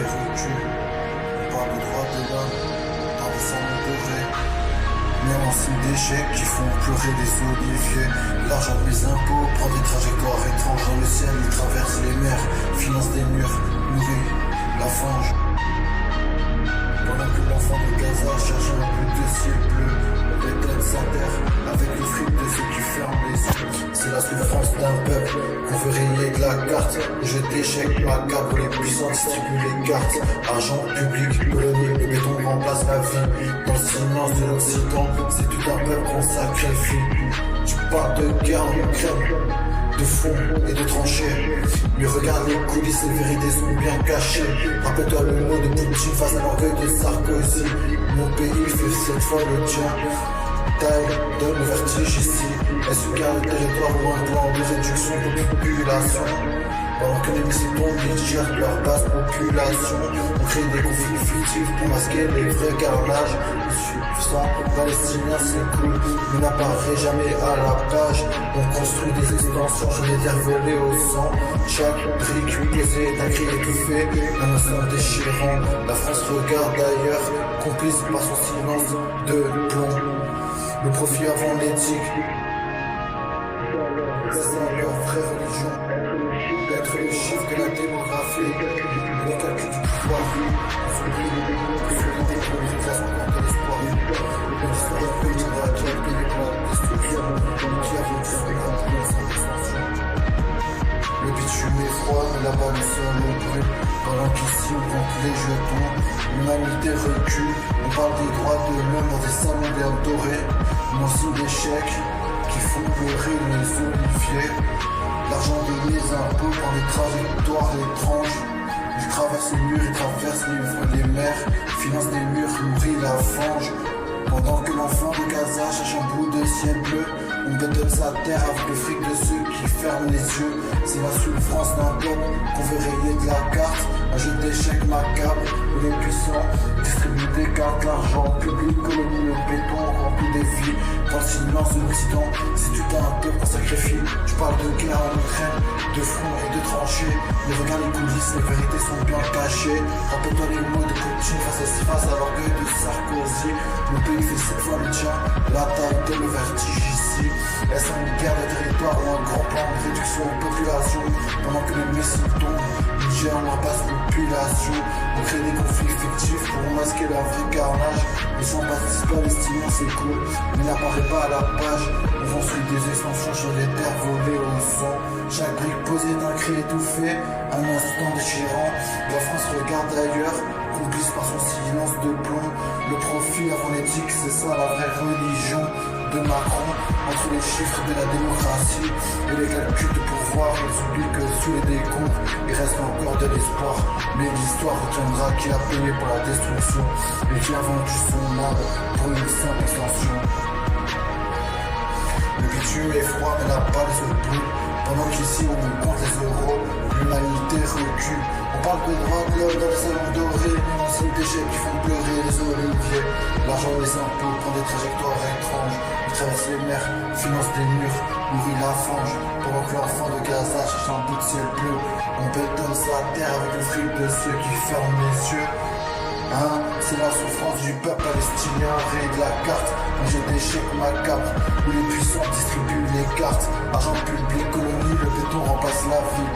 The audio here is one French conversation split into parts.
recul. On parle de droits de l'homme dans les salons dorés. Mais en signe d'échecs qui font pleurer les oliviers. L'argent de mes impôts prend des trajectoires étranges dans le ciel. Il traverse les mers, finance des murs, nourrit la fange. Pendant que l'enfant de Gaza cherche un but de ciel bleu, on bétonne sa terre avec le fric de ceux qui ferment les yeux. C'est la souffrance d'un peuple qu'on veut rayer de la carte. Le jeu d'échecs macabre pour les puissants distribuent les cartes. Argent public, colonie, le béton remplace la vie. Dans le silence de l'Occident, c'est tout un peuple qu'on sacrifie. Tu parles de guerre en Ukraine, de fond et de tranchées. Mais regarde les coulisses, les vérités sont bien cachées. Rappelle-toi le mot de Poutine face à l'orgueil de Sarkozy. Mon pays fait cette fois le tien. Taille donne le vertige ici. Est-ce que le territoire ou un plan de réduction de population? Pendant que les missiles tombent, ils gèrent leur basse population. On crée des conflits fictifs pour masquer les vrais carnages. Le sang palestinien c'est cool, mais n'apparaît jamais à la page. On construit des extensions, je les terres volées au sang. Chaque brique posée est un cri étouffé, un instant déchirant. La France regarde ailleurs, complice par son silence de plomb. Le profit avant l'éthique, c'est ça leur vraie religion. Être le chiffre de la démographie, le calcul du pouvoir. On s'oublie l'idée pour les classes encore de l'espoir. L'histoire d'un pays qui a payé pour la destruction, qui a voulu faire des grandes plans sans extension. Le bitume est froid, mais là-bas le sol est brûle. Pendant qu'ici on compte les jetons, l'humanité recule. On parle des droits de l'homme dans des salons d'air dorés. Mon signe d'échec qui font pleurer les oliviers. L'argent de mes impôts prend des trajectoires étranges. Il traverse les murs, il traverse les mers, finance des murs, nourrit la fange. Pendant que l'enfant de Gaza cherche un bout de ciel bleu, on bétonne sa terre avec le fric de ceux qui ferment les yeux. C'est la souffrance d'un peuple qu'on veut rayer de la carte. Un jeu d'échecs macabre où les puissants distribuent des cartes. L'argent public colonie le béton rempli des vies. Dans le silence de l'Occident, c'est tout un peuple qu'on sacrifie. Je parle de guerre en Ukraine, de front et de tranchées. Mais regarde les coulisses, les vérités sont bien cachées. Rappelle-toi les mots de Poutine face à l'orgueil de Sarkozy. Le pays fait cette fois le tien, la taille de le vertige ici. Est-ce une guerre de territoire ou un grand plan de réduction de population? Pendant que les missiles tombent, ils gèrent leur basse population. On crée des conflits fictifs pour masquer leur vrai carnage. Le sang palestinien c'est cool, mais n'apparaît pas à la page. On construit des extensions sur les terres volées au sang. Chaque brique posée d'un cri étouffé, un instant déchirant. La France regarde ailleurs, complice par son silence de plomb. Le profit avant l'éthique, c'est ça la vraie religion de Macron. Entre les chiffres de la démocratie et les calculs de pouvoir, ils oublient que sous les décombres, il reste encore de l'espoir. Mais l'histoire retiendra qui a payé pour la destruction et qui a vendu son âme pour une simple extension. Le bitume est froid mais la balle se brûle. Pendant qu'ici on compte les euros, l'humanité recule. On parle de droits de l'homme dans les salons dorés, mais c'est des déchets qui font pleurer les oliviers. L'argent des impôts prend des trajectoires étranges. Il traverse les mers, finance des murs, nourrit la fange. Pendant que l'enfant de Gaza cherche un bout de ciel bleu, on bétonne sa terre avec le fric de ceux qui ferment les yeux. Hein, c'est la souffrance du peuple palestinien, raye de la carte. Un jeu d'échecs macabre où les puissants distribuent les cartes. Argent public, colonie, le béton remplace la vie.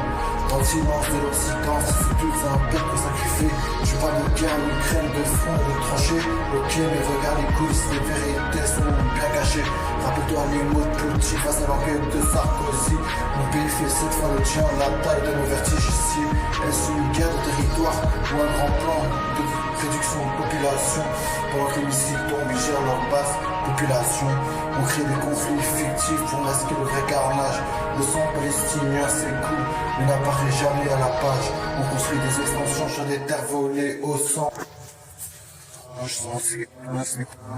Dans le silence de l'Occident, c'est tout un peuple qu'on sacrifie. Je parle de guerre en Ukraine, de front, de tranchées. Ok, mais regarde les coulisses, les vérités sont bien cachées. Rappelle-toi les mots de Poutine face à l'orgueil de Sarkozy. Mon pays fait cette fois le tien, la taille de nos vertiges ici. Est-ce une guerre de territoire ou un grand plan de réduction de population? Pendant que les missiles tombent, ils gèrent leur basse population. On crée des conflits fictifs pour masquer le vrai carnage. Le sang palestinien c'est cool, mais n'apparaît jamais à la page. On construit des extensions sur des terres volées au sang. Je sens c'est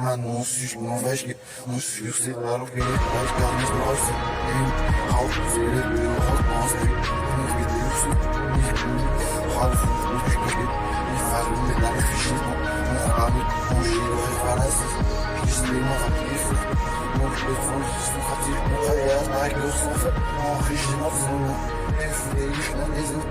maintenant si je m'en vais, je l'ai mon sur c'est là l'eau et je garde mes bras et how c'est les deux repense puis on vit des sous how il va le mettre dans le fichier on va le manger le référence puis je l'ai mort il faut mon téléphone je suis parti mon voyage avec le son fait en régime en zone et je voulais les autres